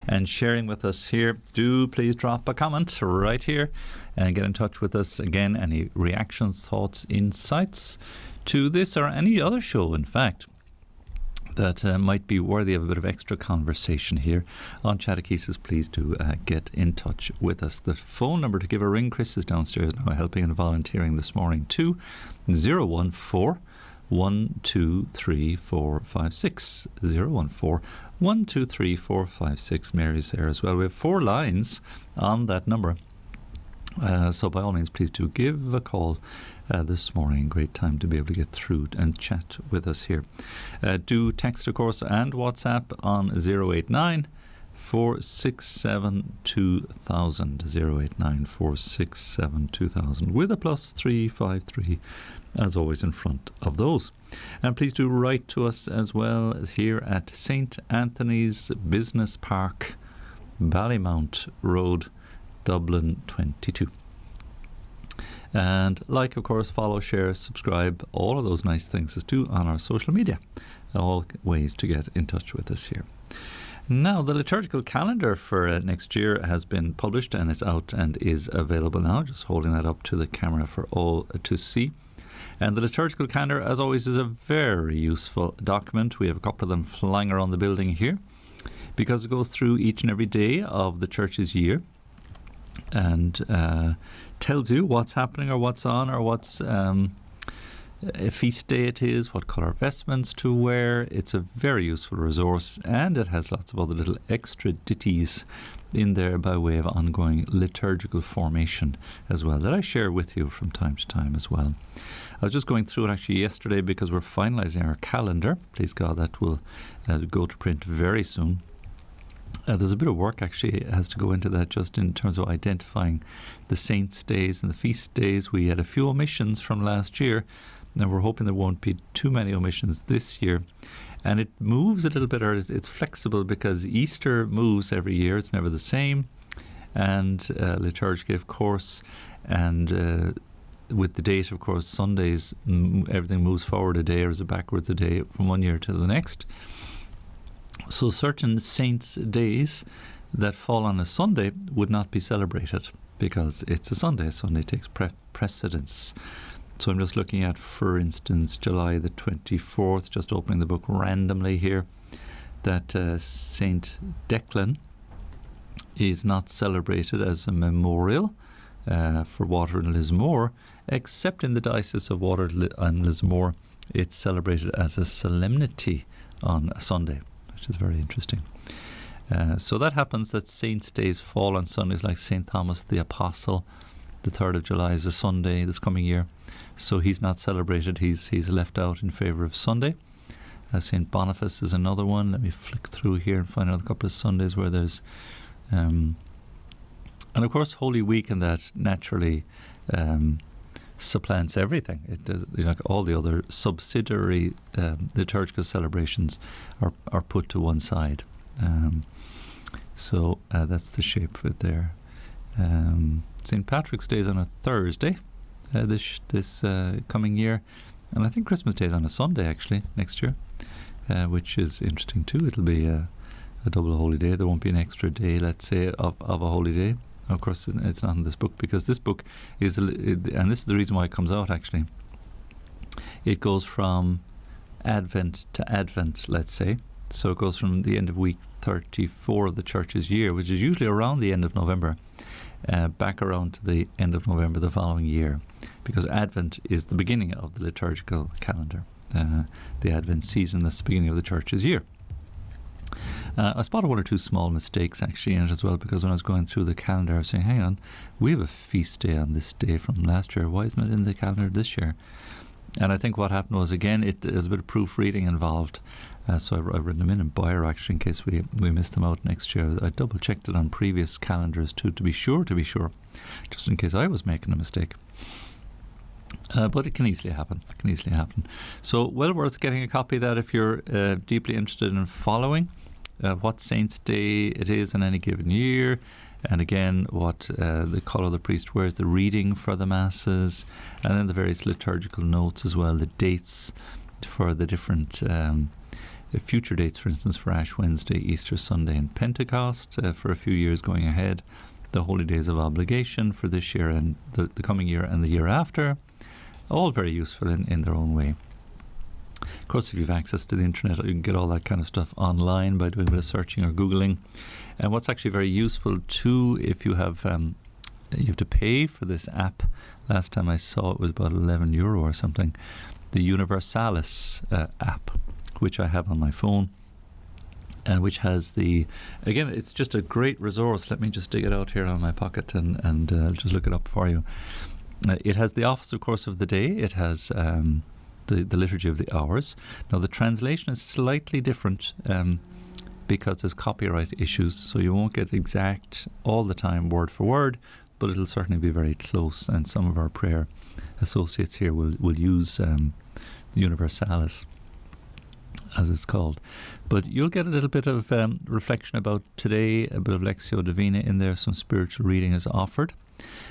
and sharing with us here. Do please drop a comment right here and get in touch with us. Again, any reactions, thoughts, insights to this or any other show, in fact, that might be worthy of a bit of extra conversation here on Chatechesis, please do get in touch with us. The phone number to give a ring, Chris is downstairs now helping and volunteering this morning, to 014 123 456 014 123 456. Mary's there as well. We have 4 lines on that number, so by all means please do give a call this morning. Great time to be able to get through and chat with us here. Do text, of course, and WhatsApp on 089 467 2000 089 467 2000 with a +353 as always in front of those. And please do write to us as well here at St. Anthony's Business Park, Ballymount Road, Dublin 22. And like, of course, follow, share, subscribe, all of those nice things as do on our social media. All ways to get in touch with us here. Now, the liturgical calendar for next year has been published and is out and is available now. Just holding that up to the camera for all to see. And the liturgical calendar, as always, is a very useful document. We have a couple of them flying around the building here because it goes through each and every day of the church's year and tells you what's happening or what's on or what's a feast day it is, what colour vestments to wear. It's a very useful resource, and it has lots of other little extra ditties in there by way of ongoing liturgical formation as well that I share with you from time to time as well. I was just going through it actually yesterday because we're finalising our calendar. Please God, that will go to print very soon. There's a bit of work actually has to go into that just in terms of identifying the saints' days and the feast days. We had a few omissions from last year, and we're hoping there won't be too many omissions this year. And it moves a little bit, or it's flexible because Easter moves every year. It's never the same. And liturgically, of course, and with the date, of course, Sundays, everything moves forward a day or is it backwards a day from one year to the next. So certain saints' days that fall on a Sunday would not be celebrated because it's a Sunday. Sunday takes precedence. So I'm just looking at, for instance, July the 24th, just opening the book randomly here, that Saint Declan is not celebrated as a memorial for Water and Lismore, except in the Diocese of Water and Lismore, it's celebrated as a solemnity on a Sunday, which is very interesting. So that happens that saints' days fall on Sundays, like St. Thomas the Apostle. The 3rd of July is a Sunday this coming year, so he's not celebrated. He's left out in favour of Sunday. St. Boniface is another one. Let me flick through here and find another couple of Sundays where there's... and of course Holy Week, and that naturally supplants everything. Like all the other subsidiary liturgical celebrations are put to one side. So that's the shape of it there. St. Patrick's Day is on a Thursday this coming year, and I think Christmas Day is on a Sunday actually next year, which is interesting too. It'll be a double holy day. There won't be an extra day, let's say, of a holy day. Of course, it's not in this book because this book is, and this is the reason why it comes out actually. It goes from Advent to Advent, let's say. So it goes from the end of week 34 of the Church's year, which is usually around the end of November, back around to the end of November the following year, because Advent is the beginning of the liturgical calendar. The Advent season, that's the beginning of the Church's year. I spotted one or two small mistakes actually in it as well, because when I was going through the calendar I was saying, hang on, we have a feast day on this day from last year, why isn't it in the calendar this year? And I think what happened was, again, there's a bit of proofreading involved, so I've written them in Boyer actually in case we miss them out next year. I double checked it on previous calendars too, to be sure, just in case I was making a mistake. But it can easily happen. So well worth getting a copy of that if you're deeply interested in following what Saint's Day it is in any given year, and again what the colour the priest wears, the reading for the masses, and then the various liturgical notes as well, the dates for the different future dates, for instance, for Ash Wednesday, Easter Sunday, and Pentecost for a few years going ahead. The Holy Days of Obligation for this year and the coming year and the year after. All very useful in their own way. Of course, if you have access to the internet, you can get all that kind of stuff online by doing a bit of searching or Googling. And what's actually very useful too, if you have to pay for this app. Last time I saw it was about €11 or something. The Universalis app, which I have on my phone, and which has again, it's just a great resource. Let me just dig it out here on my pocket and just look it up for you. It has the Office, of course, of the day. It has the Liturgy of the Hours. Now, the translation is slightly different because there's copyright issues, so you won't get exact all the time word for word, but it'll certainly be very close. And some of our prayer associates here will use the Universalis, as it's called. But you'll get a little bit of reflection about today, a bit of Lectio Divina in there, some spiritual reading is offered.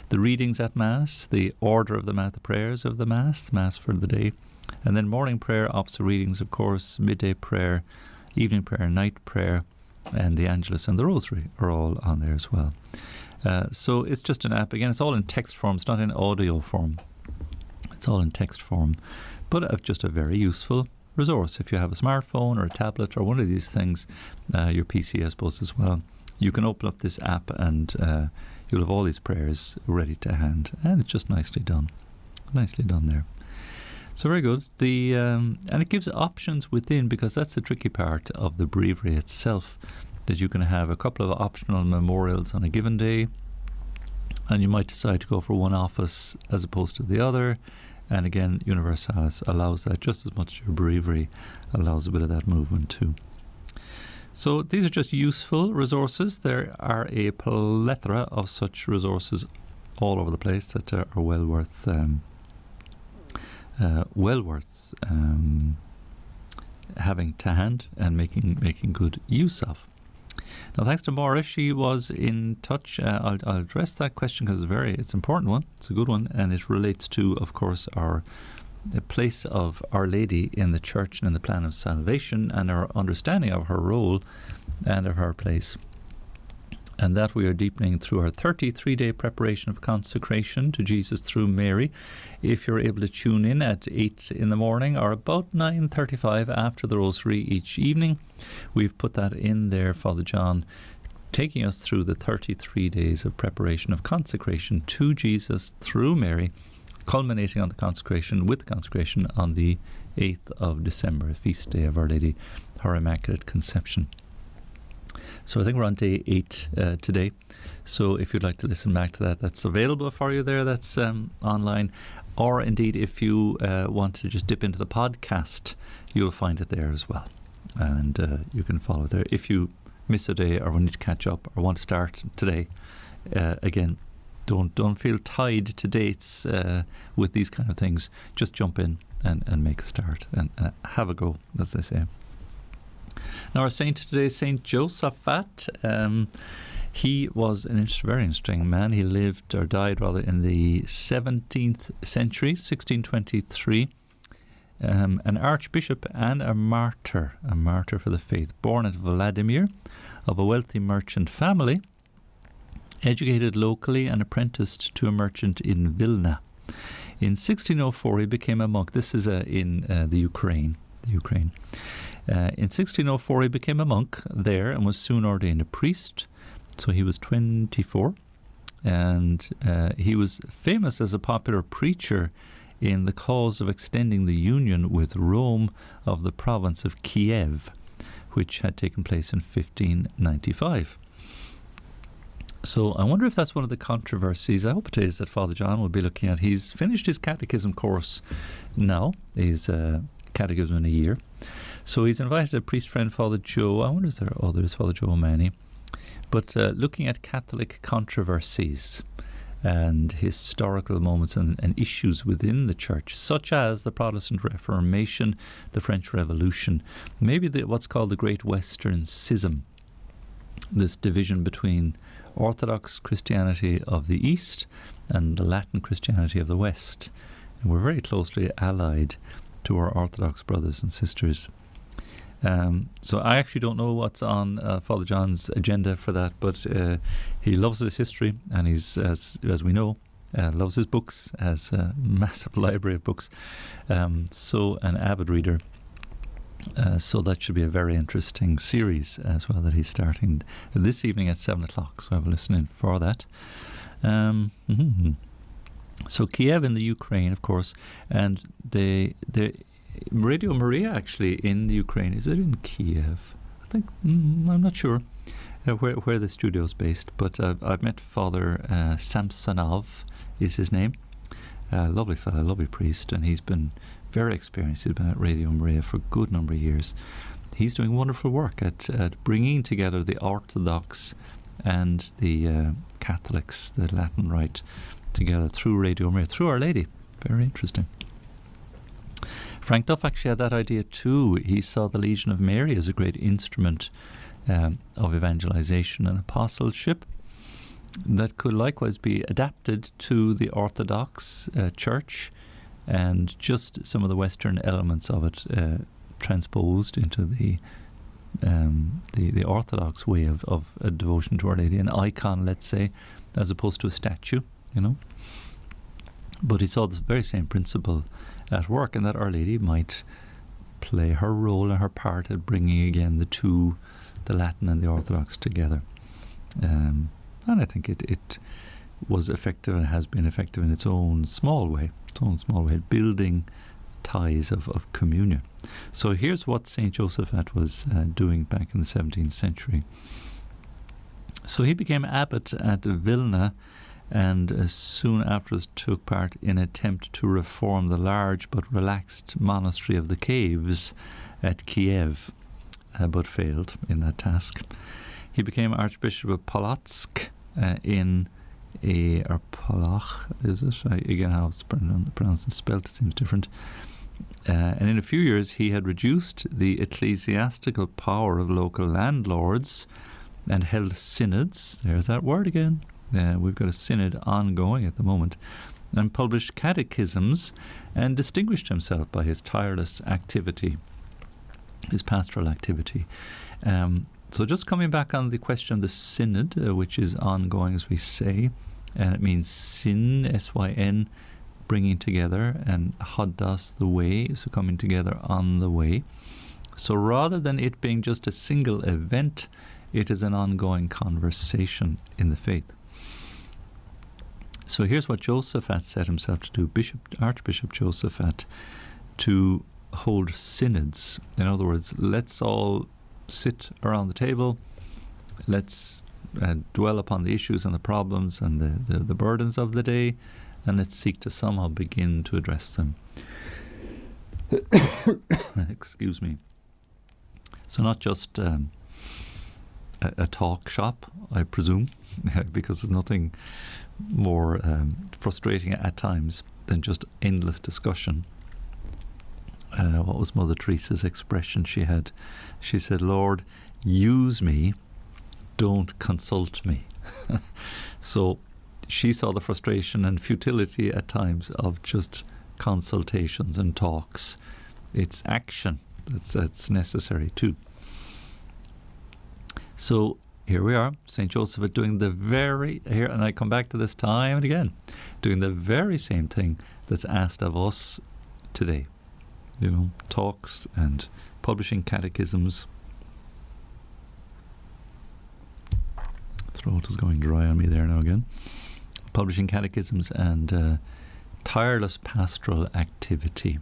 The readings at Mass, the order of the Mass, the prayers of the Mass for the day, and then morning prayer, officer readings, of course, midday prayer, evening prayer, night prayer, and the Angelus and the Rosary are all on there as well. So it's just an app. Again, it's all in text form. It's not in audio form. It's all in text form. But just a very useful resource. If you have a smartphone or a tablet or one of these things, your PC I suppose as well, you can open up this app and you'll have all these prayers ready to hand, and it's just nicely done there. So very good. And it gives options within, because that's the tricky part of the breviary itself, that you can have a couple of optional memorials on a given day, and you might decide to go for one office as opposed to the other. And again, Universalis allows that just as much as your breviary allows a bit of that movement too. So these are just useful resources. There are a plethora of such resources all over the place that are well worth having to hand and making good use of. Now, thanks to Maura, she was in touch. I'll address that question because it's an important one. It's a good one, and it relates to, of course, the place of Our Lady in the Church and in the plan of salvation, and our understanding of her role and of her place. And that we are deepening through our 33-day preparation of consecration to Jesus through Mary. If you're able to tune in at 8 in the morning or about 9:35 after the Rosary each evening, we've put that in there, Father John, taking us through the 33 days of preparation of consecration to Jesus through Mary, culminating on the consecration on the 8th of December, feast day of Our Lady, her Immaculate Conception. So I think we're on day 8 today. So if you'd like to listen back to that, that's available for you there. That's online. Or indeed, if you want to just dip into the podcast, you'll find it there as well. And you can follow it there. If you miss a day or need to catch up or want to start today, again, don't feel tied to dates with these kind of things. Just jump in and make a start and have a go, as they say. Now, our saint today is Saint Josaphat. He was very interesting man. He lived, or died rather, in the 17th century, 1623. An archbishop and a martyr for the faith. Born at Vladimir, of a wealthy merchant family. Educated locally and apprenticed to a merchant in Vilna. In 1604, he became a monk. This is in the Ukraine. In 1604, he became a monk there and was soon ordained a priest. So he was 24, and he was famous as a popular preacher in the cause of extending the union with Rome of the province of Kiev, which had taken place in 1595. So I wonder if that's one of the controversies, I hope it is, that Father John will be looking at. He's finished his catechism course now, his catechism in a year. So he's invited a priest friend, Father Joe. I wonder if there are others, Father Joe O'Mahony. But looking at Catholic controversies and historical moments and issues within the Church, such as the Protestant Reformation, the French Revolution, maybe what's called the Great Western Schism, this division between Orthodox Christianity of the East and the Latin Christianity of the West. And we're very closely allied to our Orthodox brothers and sisters. So I actually don't know what's on Father John's agenda for that, but he loves his history, and he's, as we know, loves his books, has a massive library of books, so an avid reader. So that should be a very interesting series as well that he's starting this evening at 7 o'clock, so have a listen in for that. So Kiev in the Ukraine, of course, and the Radio Maria actually in the Ukraine, is it in Kiev? I think, I'm not sure where the studio is based, but I've met Father Samsonov is his name. Lovely fellow, lovely priest, and he's been very experienced. He's been at Radio Maria for a good number of years. He's doing wonderful work at bringing together the Orthodox and the Catholics, the Latin Rite, together through Radio Maria, through Our Lady. Very interesting. Frank Duff actually had that idea too. He saw the Legion of Mary as a great instrument of evangelization and apostleship that could likewise be adapted to the Orthodox Church, and just some of the Western elements of it transposed into the Orthodox way of a devotion to Our Lady, an icon, let's say, as opposed to a statue, you know. But he saw this very same principle at work, and that Our Lady might play her role and her part at bringing again the two, the Latin and the Orthodox, together. And I think it was effective and has been effective in its own small way, building ties of communion. So here's what St. Josephat was doing back in the 17th century. So he became abbot at Vilna, and soon afterwards took part in an attempt to reform the large but relaxed monastery of the Caves at Kiev, but failed in that task. He became Archbishop of Polotsk or Polach, is it? Again, how it's pronounced and spelled, it seems different. And in a few years he had reduced the ecclesiastical power of local landlords and held synods. There's that word again. We've got a synod ongoing at the moment, and published catechisms, and distinguished himself by his tireless activity, his pastoral activity. So just coming back on the question of the synod, which is ongoing, as we say, and it means syn, S-Y-N, bringing together, and hodos, the way, so coming together on the way. So rather than it being just a single event, it is an ongoing conversation in the faith. So here's what Josephat set himself to do, Archbishop Josephat, to hold synods. In other words, let's all sit around the table, let's dwell upon the issues and the problems and the burdens of the day, and let's seek to somehow begin to address them. Excuse me. So not just a talk shop, I presume, because there's nothing more frustrating at times than just endless discussion. What was Mother Teresa's expression she had? She said, "Lord, use me, don't consult me." So she saw the frustration and futility at times of just consultations and talks. It's action that's necessary too. So here we are, St. Joseph doing the very, here, and I come back to this time and again, doing the very same thing that's asked of us today. You know, talks and publishing catechisms. Throat is going dry on me there now again. Publishing catechisms and tireless pastoral activity.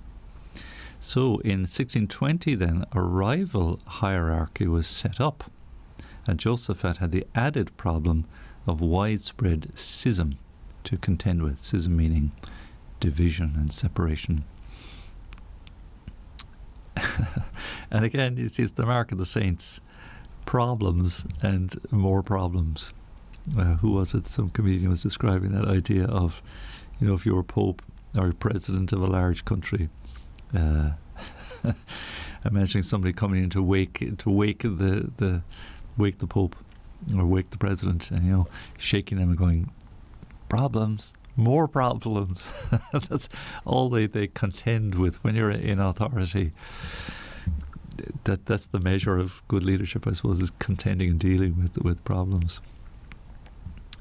So in 1620 then, a rival hierarchy was set up, and Josephat had the added problem of widespread schism to contend with. Schism meaning division and separation. And again, it's the mark of the saints. Problems and more problems. Who was it? Some comedian was describing that idea of, you know, if you were Pope or President of a large country, imagining somebody coming in to wake the Pope or wake the President, and, you know, shaking them and going, problems, more problems. That's all they contend with when you're in authority. that's the measure of good leadership, I suppose, is contending and dealing with problems.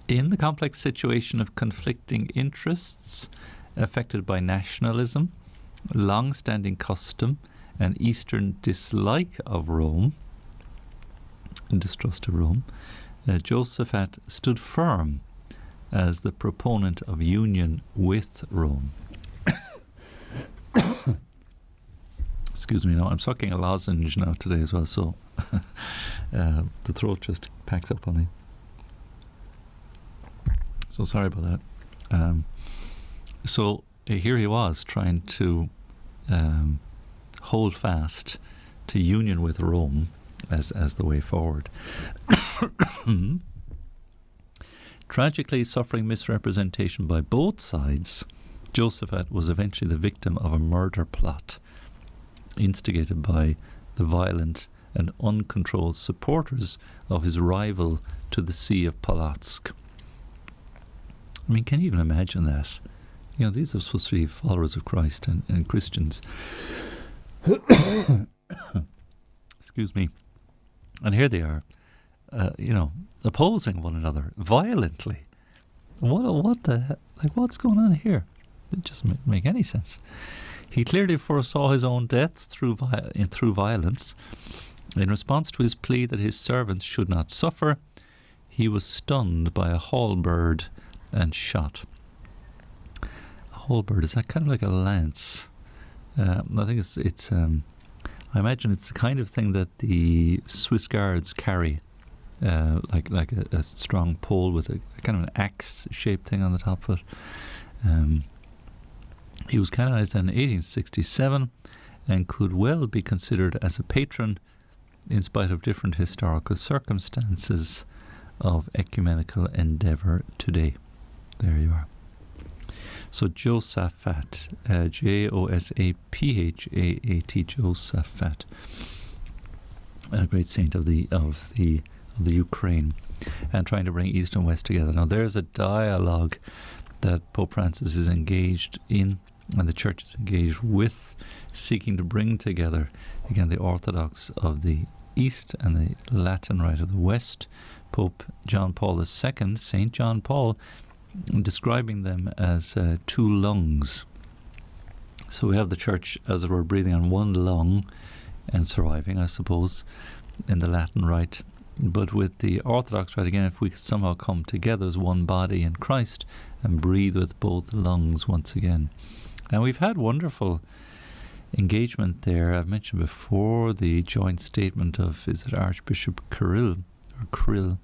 In the complex situation of conflicting interests affected by nationalism, long-standing custom, and Eastern dislike of Rome and distrust of Rome, Josaphat stood firm as the proponent of union with Rome. Excuse me, now I'm sucking a lozenge now today as well, so the throat just packs up on me. So sorry about that. So here he was trying to hold fast to union with Rome as the way forward. Tragically suffering misrepresentation by both sides, Josaphat was eventually the victim of a murder plot instigated by the violent and uncontrolled supporters of his rival to the See of Polotsk. I mean, can you even imagine that? You know, these are supposed to be followers of Christ and Christians. Excuse me. And here they are, opposing one another violently. What the, like, what's going on here? It doesn't make any sense. He clearly foresaw his own death through violence. In response to his plea that his servants should not suffer, he was stunned by a halberd and shot. A halberd, is that kind of like a lance? I think it's I imagine it's the kind of thing that the Swiss guards carry, like a strong pole with a kind of an axe-shaped thing on the top of it. He was canonized in 1867 and could well be considered as a patron, in spite of different historical circumstances, of ecumenical endeavour today. There you are. So Josaphat, Josaphat, Josaphat, a great saint of the Ukraine, and trying to bring East and West together. Now there's a dialogue that Pope Francis is engaged in, and the Church is engaged with, seeking to bring together again the Orthodox of the East and the Latin Rite of the West. Pope John Paul II, Saint John Paul, describing them as two lungs. So we have the Church, as it were, breathing on one lung and surviving, I suppose, in the Latin Rite. But with the Orthodox Rite, again, if we could somehow come together as one body in Christ and breathe with both lungs once again. And we've had wonderful engagement there. I've mentioned before the joint statement of, is it Archbishop Kirill, the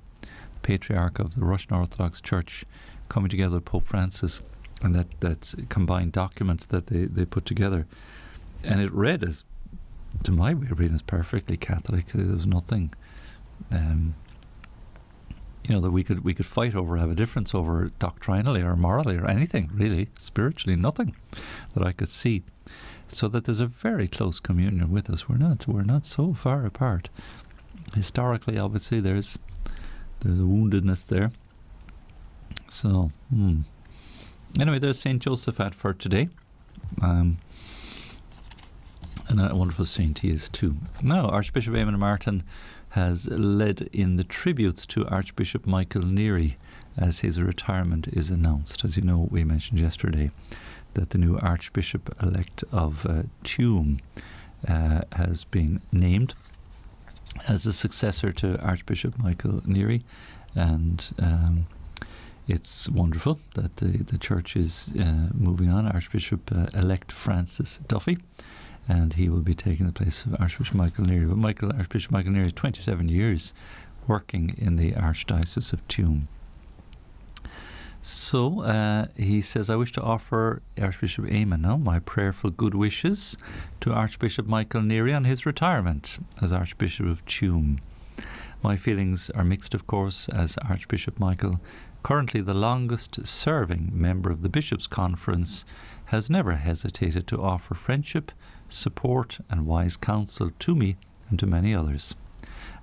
Patriarch of the Russian Orthodox Church, coming together with Pope Francis, and that combined document that they put together. And it read, as to my way of reading, as perfectly Catholic. There was nothing that we could fight over, have a difference over doctrinally or morally or anything, really, spiritually, nothing that I could see. So that there's a very close communion with us. We're not so far apart. Historically, obviously, there's a woundedness there. So, anyway, there's St. Josaphat for today. And a wonderful saint he is too. Now, Archbishop Eamonn Martin has led in the tributes to Archbishop Michael Neary as his retirement is announced. As you know, we mentioned yesterday that the new Archbishop-elect of Tuam has been named as a successor to Archbishop Michael Neary, and it's wonderful that the Church is moving on. Archbishop-elect Francis Duffy, and he will be taking the place of Archbishop Michael Neary. But Archbishop Michael Neary is 27 years working in the Archdiocese of Tuam. So he says, I wish to offer Archbishop Eamonn now my prayerful good wishes to Archbishop Michael Neary on his retirement as Archbishop of Tuam. My feelings are mixed, of course, as Archbishop Michael, currently the longest serving member of the Bishops' Conference, has never hesitated to offer friendship, support and wise counsel to me and to many others.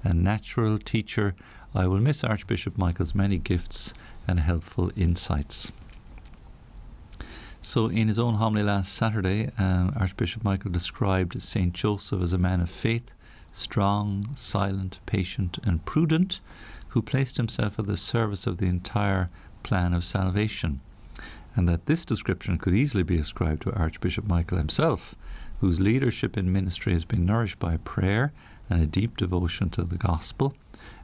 A natural teacher, I will miss Archbishop Michael's many gifts and helpful insights. So in his own homily last Saturday, Archbishop Michael described St. Joseph as a man of faith strong, silent, patient and prudent, who placed himself at the service of the entire plan of salvation. And that this description could easily be ascribed to Archbishop Michael himself, whose leadership in ministry has been nourished by prayer and a deep devotion to the gospel,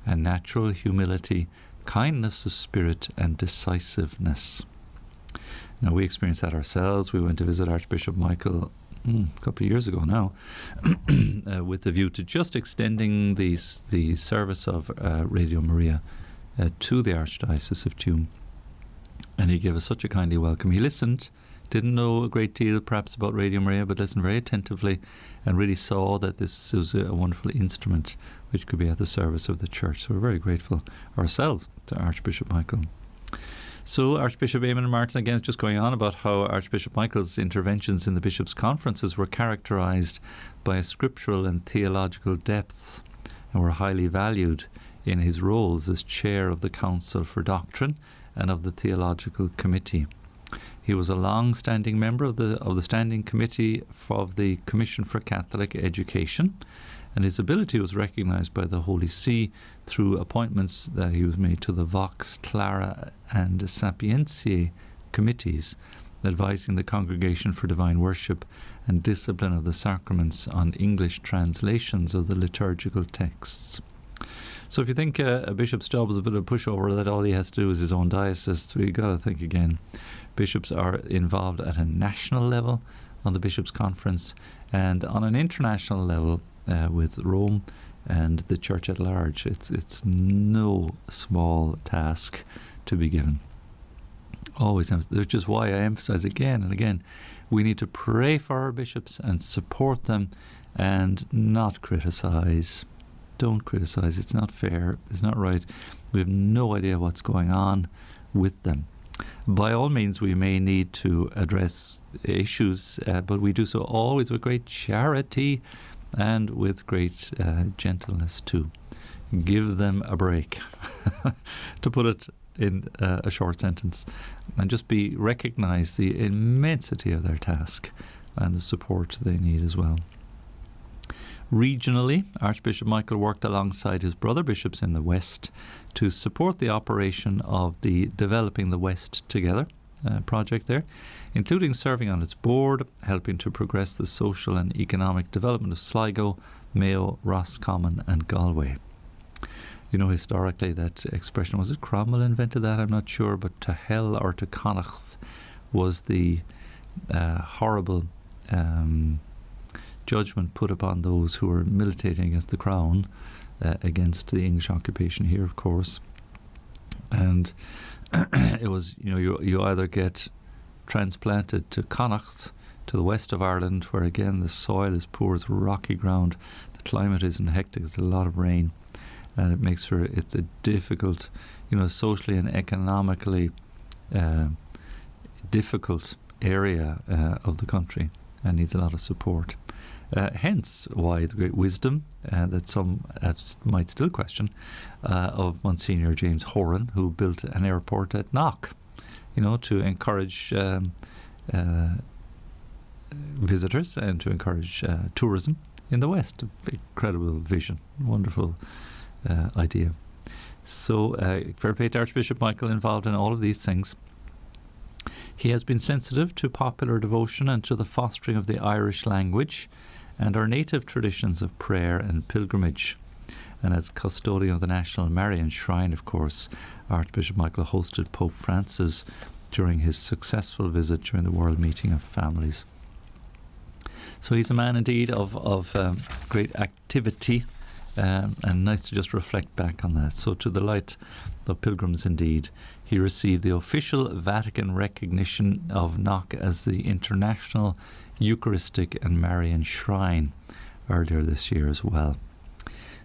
and natural humility, kindness of spirit and decisiveness. Now, we experienced that ourselves. We went to visit Archbishop Michael a couple of years ago now, with the view to just extending the service of Radio Maria to the Archdiocese of Tuam. And he gave us such a kindly welcome. He listened, didn't know a great deal perhaps about Radio Maria, but listened very attentively and really saw that this was a wonderful instrument which could be at the service of the Church. So we're very grateful ourselves to Archbishop Michael. So Archbishop Eamonn Martin again is just going on about how Archbishop Michael's interventions in the bishops' conferences were characterised by a scriptural and theological depth, and were highly valued in his roles as chair of the Council for Doctrine and of the Theological Committee. He was a long-standing member of the Standing Committee of the Commission for Catholic Education, and his ability was recognised by the Holy See through appointments that he was made to the Vox Clara and Sapientiae committees, advising the Congregation for Divine Worship and Discipline of the Sacraments on English translations of the liturgical texts. So if you think a bishop's job is a bit of a pushover, that all he has to do is his own diocese, we've got to think again. Bishops are involved at a national level on the Bishops' Conference, and on an international level with Rome and the Church at large. It's no small task to be given. Always, which is why I emphasize again and again, we need to pray for our bishops and support them and not criticize. Don't criticize. It's not fair. It's not right. We have no idea what's going on with them. By all means, we may need to address issues, but we do so always with great charity and with great gentleness too. Give them a break, to put it in a short sentence, and just recognise the immensity of their task and the support they need as well. Regionally, Archbishop Michael worked alongside his brother bishops in the West to support the operation of the Developing the West Together project there, including serving on its board, helping to progress the social and economic development of Sligo, Mayo, Roscommon and Galway. You know, historically that expression, was it Cromwell invented that? I'm not sure, but to hell or to Connacht was the horrible judgment put upon those who were militating against the Crown, against the English occupation here, of course. And it was, you either get transplanted to Connacht, to the west of Ireland, where again the soil is poor, it's rocky ground, the climate isn't hectic, there's a lot of rain, and it makes for it's a difficult, socially and economically difficult area of the country, and needs a lot of support. Hence why the great wisdom that some might still question of Monsignor James Horan, who built an airport at Knock, to encourage visitors and to encourage tourism in the West. Incredible vision, wonderful idea. So fair play to Archbishop Michael, involved in all of these things. He has been sensitive to popular devotion and to the fostering of the Irish language and our native traditions of prayer and pilgrimage. And as custodian of the National Marian Shrine, of course, Archbishop Michael hosted Pope Francis during his successful visit during the World Meeting of Families. So he's a man indeed of great activity, and nice to just reflect back on that. So to the light of pilgrims indeed, he received the official Vatican recognition of Knock as the International Eucharistic and Marian Shrine earlier this year as well.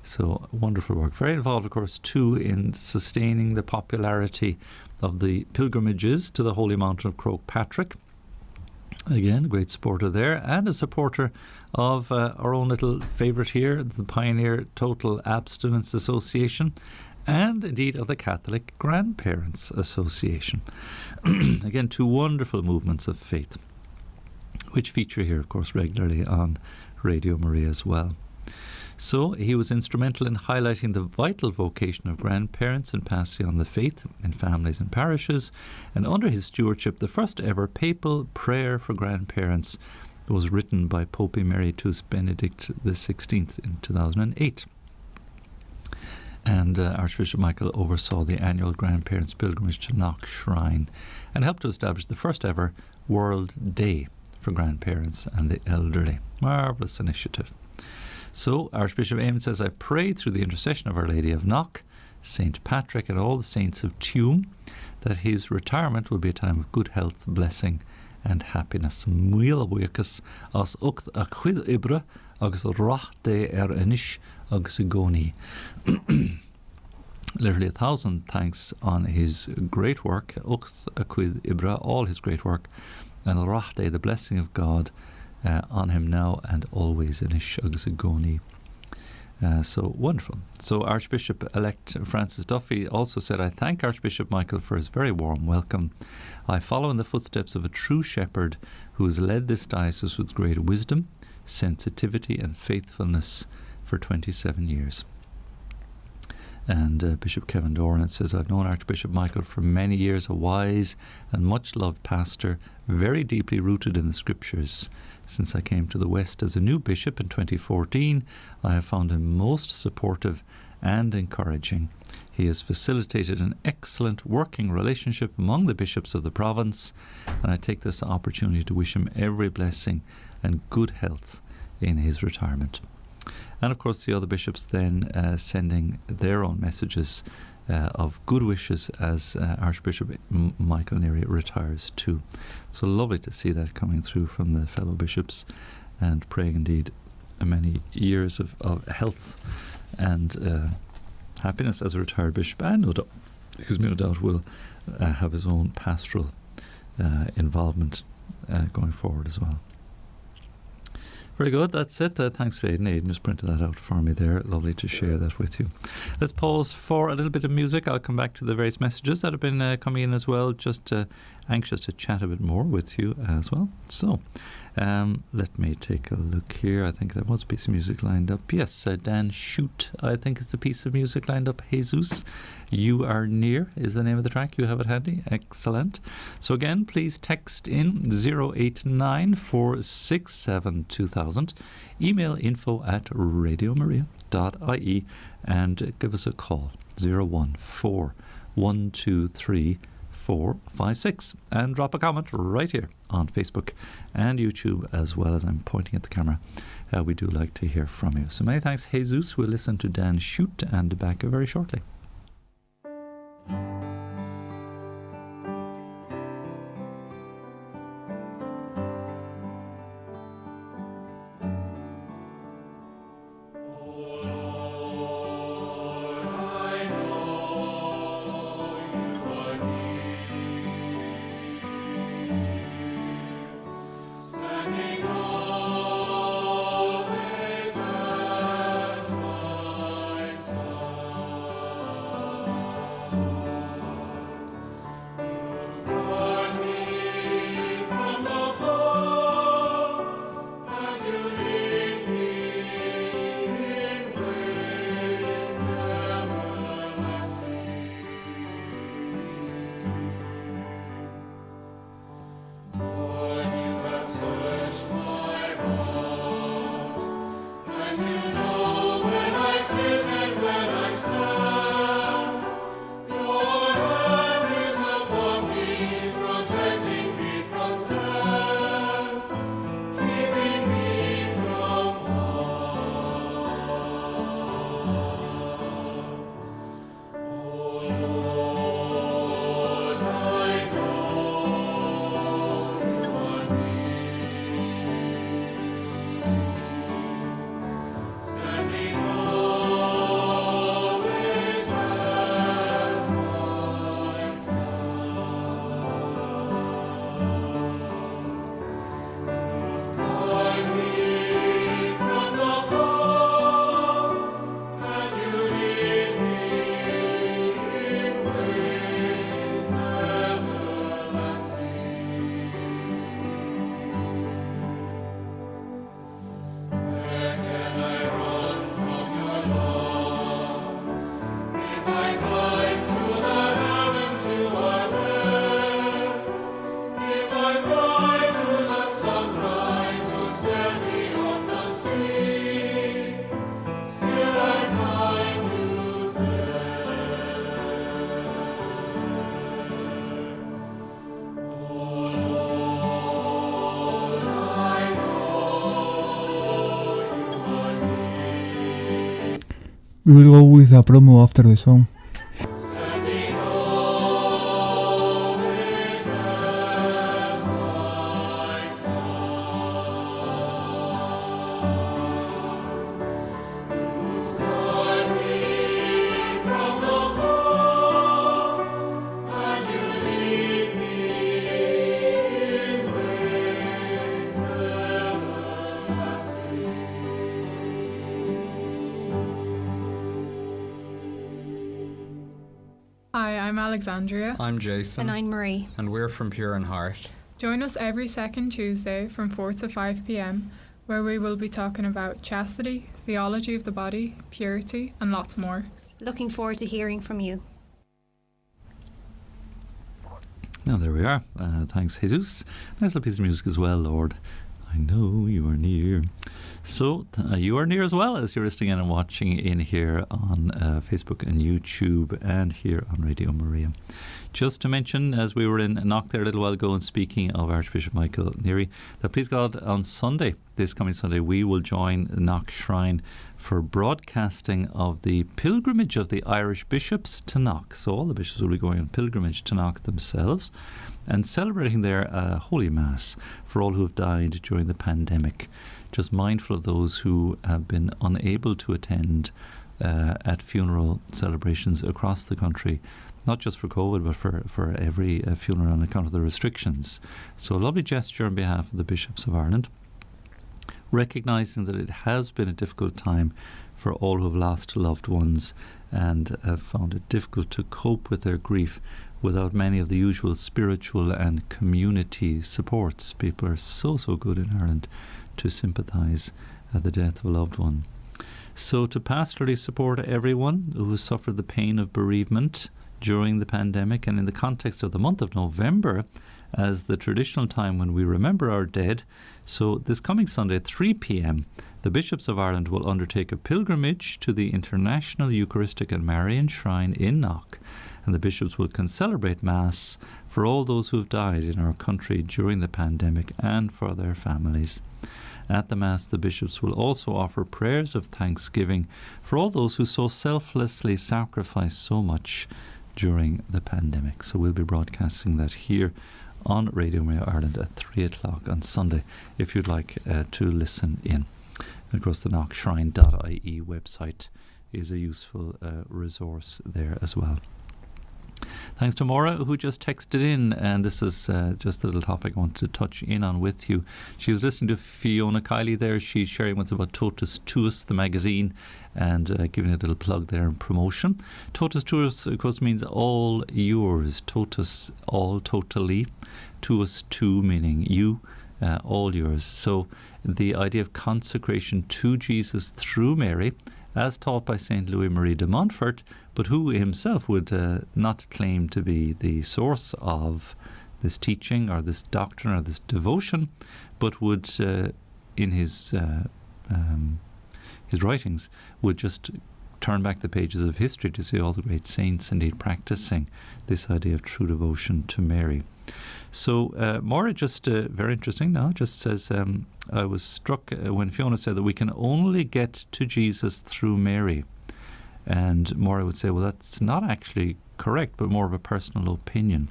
So wonderful work. Very involved, of course, too, in sustaining the popularity of the pilgrimages to the Holy Mountain of Croagh Patrick. Again, a great supporter there, and a supporter of our own little favourite here, the Pioneer Total Abstinence Association, and indeed of the Catholic Grandparents Association. Again, two wonderful movements of faith, which feature here, of course, regularly on Radio Maria as well. So he was instrumental in highlighting the vital vocation of grandparents and passing on the faith in families and parishes. And under his stewardship, the first ever papal prayer for grandparents was written by Pope Emeritus Benedict XVI in 2008. And Archbishop Michael oversaw the annual grandparents pilgrimage to Knock Shrine and helped to establish the first ever World Day for grandparents and the elderly. Marvellous initiative. So Archbishop Eamonn says, I pray through the intercession of Our Lady of Knock, St. Patrick and all the saints of Tuam that his retirement will be a time of good health, blessing and happiness. Míle buíochas as ucht a chuid ibre agus rach de anish agus goni. Literally 1,000 thanks on his great work, ucht a chuid ibre, all his great work, and rach de, the blessing of God on him now and always in his Shugzagoni. So wonderful. So Archbishop-elect Francis Duffy also said, I thank Archbishop Michael for his very warm welcome. I follow in the footsteps of a true shepherd who has led this diocese with great wisdom, sensitivity and faithfulness for 27 years. And Bishop Kevin Doran says, I've known Archbishop Michael for many years, a wise and much loved pastor, very deeply rooted in the scriptures. Since I came to the West as a new bishop in 2014, I have found him most supportive and encouraging. He has facilitated an excellent working relationship among the bishops of the province, and I take this opportunity to wish him every blessing and good health in his retirement. And of course the other bishops then sending their own messages of good wishes as Archbishop Michael Neary retires too. So lovely to see that coming through from the fellow bishops, and praying indeed many years of health and happiness as a retired bishop, and no doubt will have his own pastoral involvement going forward as well. Very good, that's it. Thanks to Aidan. Aidan just printed that out for me there. Lovely to share that with you. Let's pause for a little bit of music. I'll come back to the various messages that have been coming in as well. Just anxious to chat a bit more with you as well. So, let me take a look here. I think there was a piece of music lined up. Yes, Dan Shoot, I think it's a piece of music lined up. Jesus, You Are Near is the name of the track. You have it handy. Excellent. So again, please text in 089-467-2000. Email info@radiomaria.ie and give us a call 014-123-456, and drop a comment right here on Facebook and YouTube as well. As I'm pointing at the camera, we do like to hear from you. So many thanks, Jesus. We'll listen to Dan Shoot and back very shortly. Always at my side. We will go with a promo after the song. Hi, I'm Alexandria. I'm Jason. And I'm Marie. And we're from Pure in Heart. Join us every second Tuesday from 4 to 5 p.m, where we will be talking about chastity, theology of the body, purity, and lots more. Looking forward to hearing from you. Now there we are. Thanks, Jesus. Nice little piece of music as well, Lord. I know you are near. So you are near as well as you're listening in and watching in here on Facebook and YouTube and here on Radio Maria. Just to mention, as we were in Knock there a little while ago and speaking of Archbishop Michael Neary, that please God on Sunday, this coming Sunday, we will join the Knock Shrine for broadcasting of the pilgrimage of the Irish bishops to Knock. So all the bishops will be going on pilgrimage to Knock themselves and celebrating their Holy Mass for all who have died during the pandemic. Just mindful of those who have been unable to attend at funeral celebrations across the country, not just for COVID, but for every funeral on account of the restrictions. So a lovely gesture on behalf of the bishops of Ireland, recognising that it has been a difficult time for all who have lost loved ones and have found it difficult to cope with their grief without many of the usual spiritual and community supports. People are so good in Ireland to sympathise at the death of a loved one. So to pastorally support everyone who has suffered the pain of bereavement during the pandemic, and in the context of the month of November as the traditional time when we remember our dead, so this coming Sunday at 3 p.m, the Bishops of Ireland will undertake a pilgrimage to the International Eucharistic and Marian Shrine in Knock, and the bishops will celebrate Mass for all those who have died in our country during the pandemic and for their families. At the Mass, the bishops will also offer prayers of thanksgiving for all those who so selflessly sacrificed so much during the pandemic. So we'll be broadcasting that here on Radio Maria Ireland at 3 o'clock on Sunday if you'd like to listen in. And of course the knockshrine.ie website is a useful resource there as well. Thanks to Maura, who just texted in, and this is just a little topic I wanted to touch in on with you. She was listening to Fiona Kiley there. She's sharing with us about Totus Tuus, the magazine, and giving a little plug there in promotion. Totus Tuus, of course, means all yours. Totus, all, totally. Tuus, two, meaning you, all yours. So the idea of consecration to Jesus through Mary, as taught by St. Louis Marie de Montfort, but who himself would not claim to be the source of this teaching or this doctrine or this devotion, but would, in his writings, would just turn back the pages of history to see all the great saints indeed practicing this idea of true devotion to Mary. So Maura just, very interesting now, just says, I was struck when Fiona said that we can only get to Jesus through Mary. And Maura would say, well, that's not actually correct, but more of a personal opinion.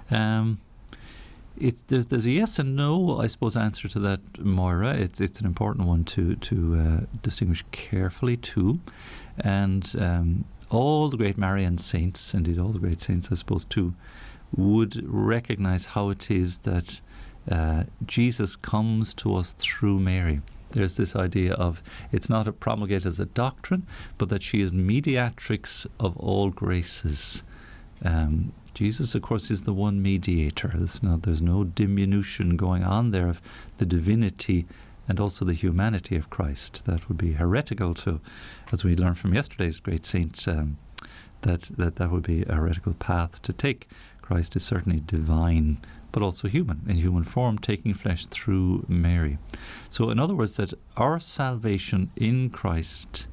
There's a yes and no, I suppose, answer to that, Maura. It's an important one to distinguish carefully too. And all the great Marian saints, indeed all the great saints, I suppose, too, would recognise how it is that Jesus comes to us through Mary. There's this idea of it's not promulgated as a doctrine, but that she is mediatrix of all graces. Jesus, of course, is the one mediator. There's no diminution going on there of the divinity and also the humanity of Christ. That would be heretical to, as we learned from yesterday's great saint, that would be a heretical path to take. Christ is certainly divine, but also human, in human form, taking flesh through Mary. So in other words, that our salvation in Christ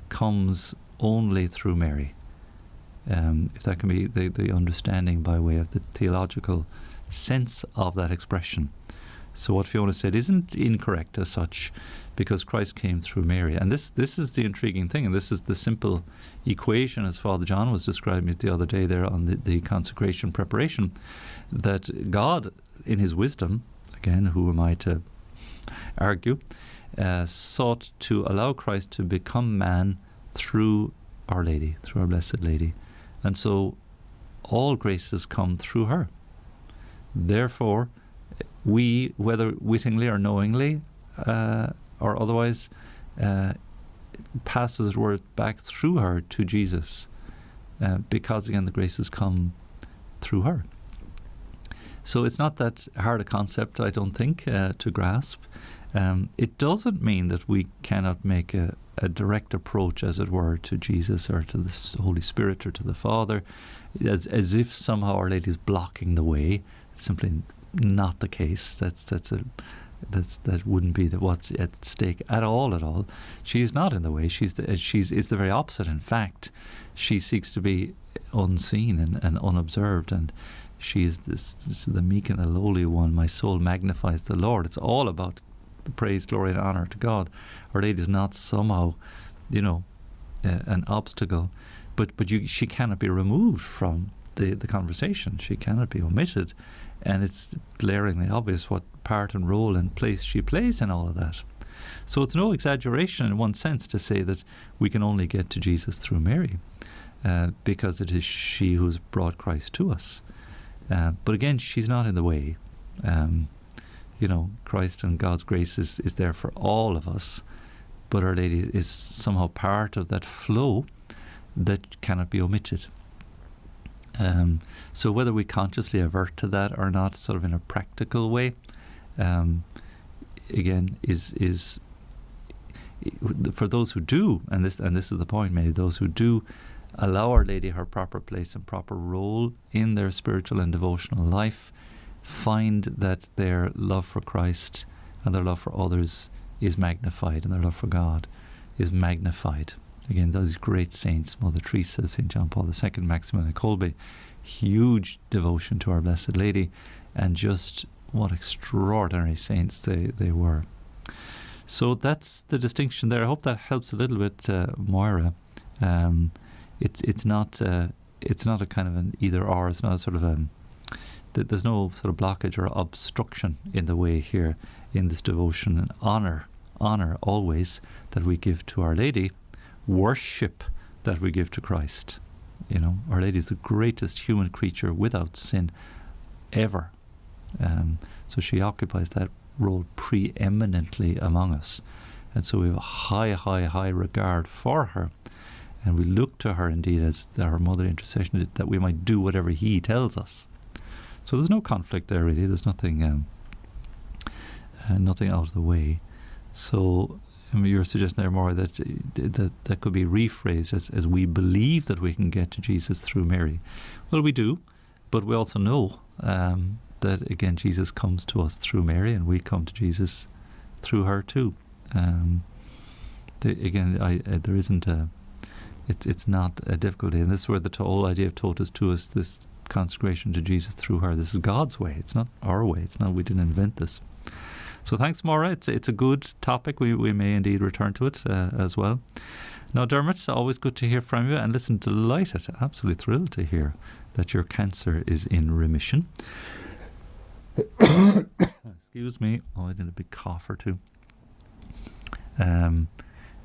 comes only through Mary. If that can be the understanding by way of the theological sense of that expression. So what Fiona said isn't incorrect as such, because Christ came through Mary. And this is the intriguing thing, and this is the simple equation, as Father John was describing it the other day there on the consecration preparation, that God, in his wisdom, again, who am I to argue, sought to allow Christ to become man through Our Lady, through our Blessed Lady. And so all graces come through her. Therefore, we, whether wittingly or knowingly, or otherwise, pass, as it were, back through her to Jesus, because again the graces come through her. So it's not that hard a concept, I don't think, to grasp. It doesn't mean that we cannot make a direct approach, as it were, to Jesus or to the Holy Spirit or to the Father, as if somehow Our Lady is blocking the way. It's simply not the case. That wouldn't be what's at stake at all. She's not in the way. It's the very opposite. In fact, she seeks to be unseen and unobserved, and she is the meek and the lowly one. My soul magnifies the Lord. It's all about the praise, glory, and honor to God. Our Lady is not somehow, an obstacle, but she cannot be removed from the conversation. She cannot be omitted, and it's glaringly obvious what part and role and place she plays in all of that. So it's no exaggeration in one sense to say that we can only get to Jesus through Mary, because it is she who's brought Christ to us. But again, she's not in the way. Christ and God's grace is there for all of us, but Our Lady is somehow part of that flow that cannot be omitted. So whether we consciously avert to that or not, sort of in a practical way, again, is for those who do, and this is the point made, those who do allow Our Lady her proper place and proper role in their spiritual and devotional life, find that their love for Christ and their love for others is magnified, and their love for God is magnified. Again, those great saints, Mother Teresa, St. John Paul II, Maximilian Kolbe, huge devotion to Our Blessed Lady, and just what extraordinary saints they were. So that's the distinction there. I hope that helps a little bit, Moira. It's not a kind of an either or. It's not a sort of there's no sort of blockage or obstruction in the way here in this devotion, and honor always that we give to Our Lady, worship that we give to Christ. Our Lady is the greatest human creature without sin ever. So she occupies that role preeminently among us. And so we have a high regard for her. And we look to her indeed as our mother intercession, that we might do whatever he tells us. So there's no conflict there really. There's nothing out of the way. So you're suggesting there more that could be rephrased as we believe that we can get to Jesus through Mary. Well, we do, but we also know that again Jesus comes to us through Mary, and we come to Jesus through her too. There isn't it's not a difficulty, and this is where the whole idea of totus tuus, this consecration to Jesus through her, this is God's way. It's not our way. It's not, we didn't invent this. So thanks, Maura. It's a good topic. We may indeed return to it as well. Now, Dermot, always good to hear from you, and listen, delighted, absolutely thrilled to hear that your cancer is in remission. Excuse me. Oh, I did a big cough or two.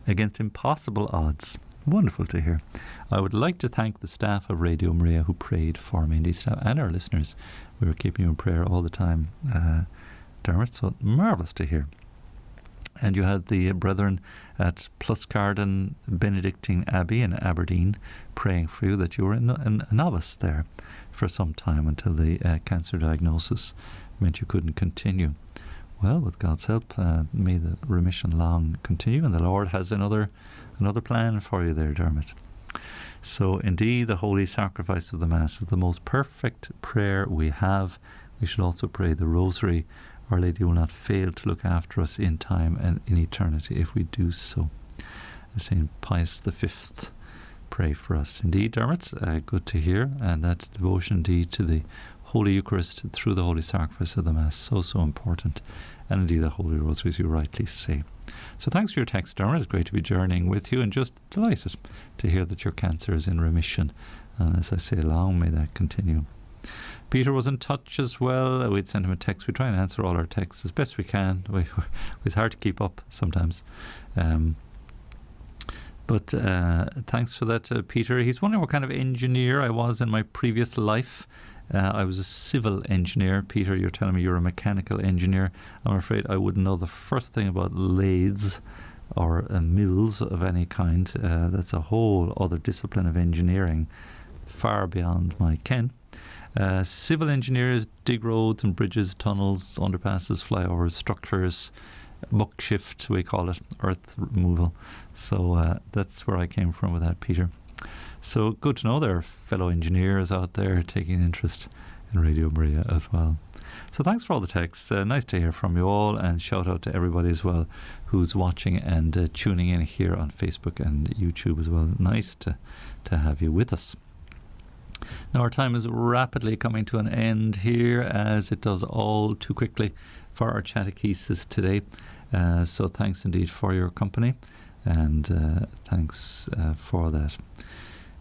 Against impossible odds. Wonderful to hear. I would like to thank the staff of Radio Maria who prayed for me, indeed, and our listeners. We were keeping you in prayer all the time, Dermot, so marvellous to hear. And you had the brethren at Pluscarden Benedictine Abbey in Aberdeen praying for you, that you were a novice there for some time until the cancer diagnosis meant you couldn't continue. Well, with God's help, may the remission long continue, and the Lord has another plan for you there, Dermot. So indeed, the holy sacrifice of the Mass is the most perfect prayer we have. We should also pray the Rosary. Our Lady will not fail to look after us in time and in eternity if we do so. St. Pius V, pray for us. Indeed, Dermot, good to hear, and that devotion indeed to the Holy Eucharist through the Holy Sacrifice of the Mass. So, so important. And indeed the Holy Rosary, as you rightly say. So thanks for your text, Dermot. It's great to be journeying with you, and just delighted to hear that your cancer is in remission. And as I say, long may that continue. Peter was in touch as well. We'd send him a text. We try and answer all our texts as best we can. It's hard to keep up sometimes. But thanks for that, Peter. He's wondering what kind of engineer I was in my previous life. I was a civil engineer. Peter, you're telling me you're a mechanical engineer. I'm afraid I wouldn't know the first thing about lathes or mills of any kind. That's a whole other discipline of engineering, far beyond my ken. Civil engineers dig roads and bridges, tunnels, underpasses, flyovers, structures, muck shift, we call it, earth removal. So that's where I came from with that, Peter. So good to know there are fellow engineers out there taking interest in Radio Maria as well. So thanks for all the texts. Nice to hear from you all, and shout out to everybody as well who's watching and tuning in here on Facebook and YouTube as well. Nice to have you with us. Now our time is rapidly coming to an end here, as it does all too quickly for our Chatechesis today. So thanks indeed for your company, and thanks for that.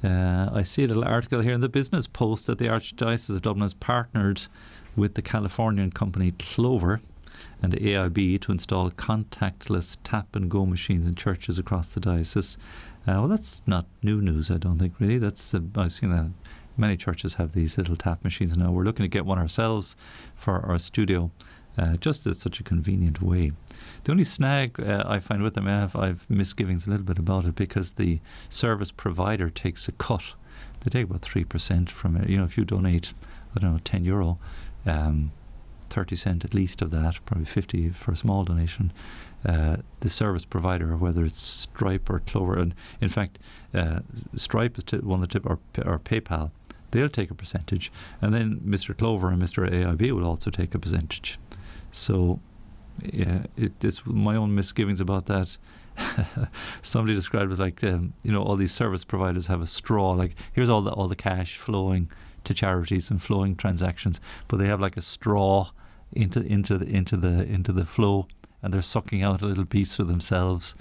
I see a little article here in the Business Post that the Archdiocese of Dublin has partnered with the Californian company Clover and the AIB to install contactless tap and go machines in churches across the diocese. Well, that's not new news, I don't think, really. That's I've seen that many churches have these little tap machines now. We're looking to get one ourselves for our studio, just as such a convenient way. The only snag I find with them, I've misgivings a little bit about it, because the service provider takes a cut. They take about 3% from it. You know, if you donate, I don't know, €10, 30 cent at least of that, probably 50 for a small donation. The service provider, whether it's Stripe or Clover, and in fact, Stripe is one of the tip, or PayPal, they'll take a percentage, and then Mr. Clover and Mr. AIB will also take a percentage. So, yeah, it's my own misgivings about that. Somebody described it like, all these service providers have a straw. Like, here's all the cash flowing to charities and flowing transactions, but they have like a straw into the flow, and they're sucking out a little piece for themselves.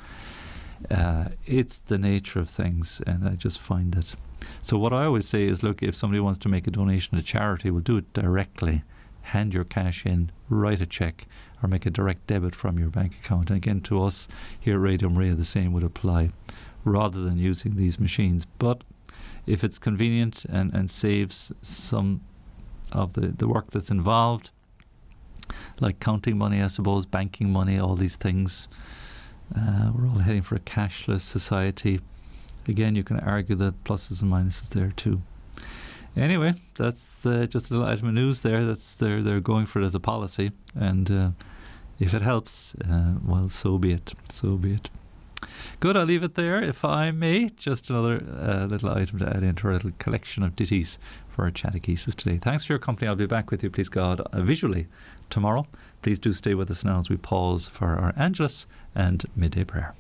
It's the nature of things, and I just find that. So what I always say is, look, if somebody wants to make a donation to charity, we'll do it directly. Hand your cash in, write a check, or make a direct debit from your bank account. And again, to us here at Radio Maria, the same would apply, rather than using these machines. But if it's convenient and saves some of the work that's involved, like counting money, I suppose, banking money, all these things, we're all heading for a cashless society. Again, you can argue the pluses and minuses there too. Anyway, that's just a little item of news there. They're going for it as a policy, and if it helps, well, so be it. So be it. Good, I'll leave it there, if I may. Just another little item to add into our little collection of ditties for our Chatechesis today. Thanks for your company. I'll be back with you, please God, visually tomorrow. Please do stay with us now as we pause for our Angelus and midday prayer.